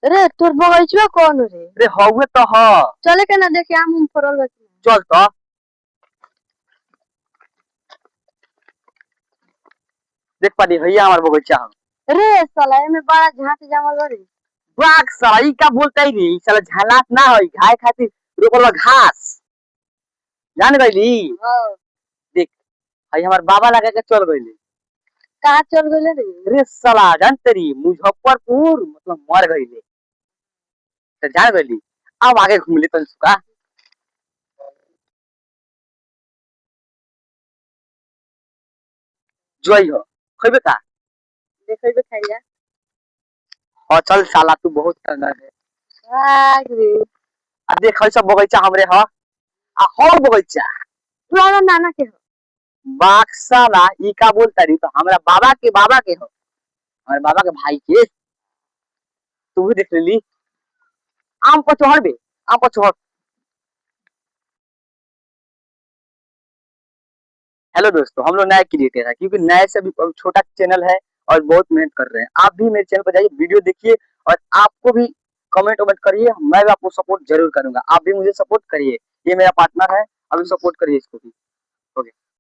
रे तोर बगैचवा कौन रे? रे हौवे तो ह। चले के ना देखे आम फरल बा कि ना। चल तो देख पानी भैया हमार बगीचा हम। रे साला एमे बड़ा झाट जमल बा रे। बाग साला ई का बोलता ही नहीं साला झालात ना होई खाए खातिर रोकल बा घास जान गईली। हां देख भाई हमार बाबा लगा के चल गईले। कहाँ चल गइले रे? रे साला जान तेरी मुजफ्फरपुर मतलब मर गईले तो जान गईली। अब आगे घूम ले तन सुका जोई हो खइबे का। देखै बे खाइया। हाँ चल साला तू बहुत कंगाल है। भाग रे। आ देख हई सब बगीचा हमरे ह। आ हो बगीचा पुराना नाना के हो। बाग साला ई का बोलता रही तो हमरा बाबा के हो हमारे बाबा के भाई के। तू भी देख लेली आम पर चढ़ बे आम पर चढ़। हेलो दोस्तों हम लोग नए क्रिएटर है क्योंकि नए से भी छोटा चैनल है और बहुत मेहनत कर रहे हैं। आप भी मेरे चैनल पर जाइए वीडियो देखिए और आपको भी कमेंट वमेंट करिए मैं भी आपको सपोर्ट जरूर करूंगा। आप भी मुझे सपोर्ट करिए ये मेरा पार्टनर है अभी सपोर्ट करिए इसको भी। ओके।